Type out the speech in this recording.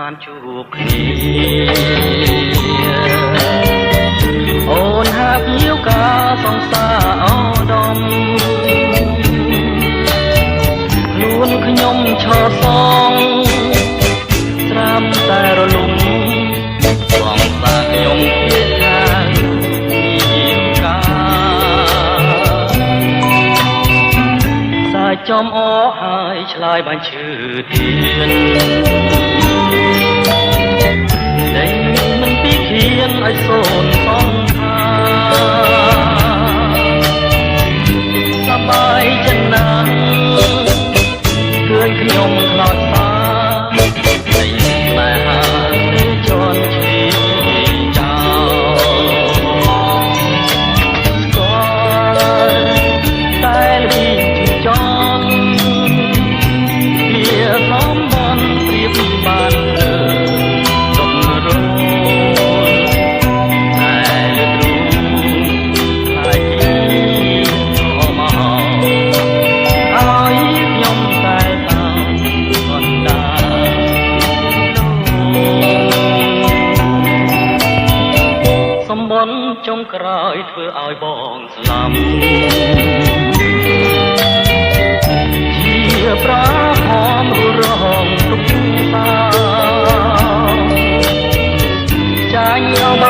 បានជួបគ្នាអូនហាក់ញាវការសង្សារអូដមខ្លួនខ្ញុំឈរសងត្រាំតែរលំបងសាខ្ញុំជាការញាវការសាយចំអហើយឆ្លើយបានឈឺទៀនតែមិនពីខៀនឲ្យសូនផងសប្បាយចិនណាស់ឃើញខ្ញុំខ្លោចសាតែតែហាទេជន់ឈីចោលតែលីជន់វាសំបានព្រៀបបានចុងក្រោយធ្វើឲ្យបងស្លាប់ជាប្រាហមរងទុកសាចាញ់អម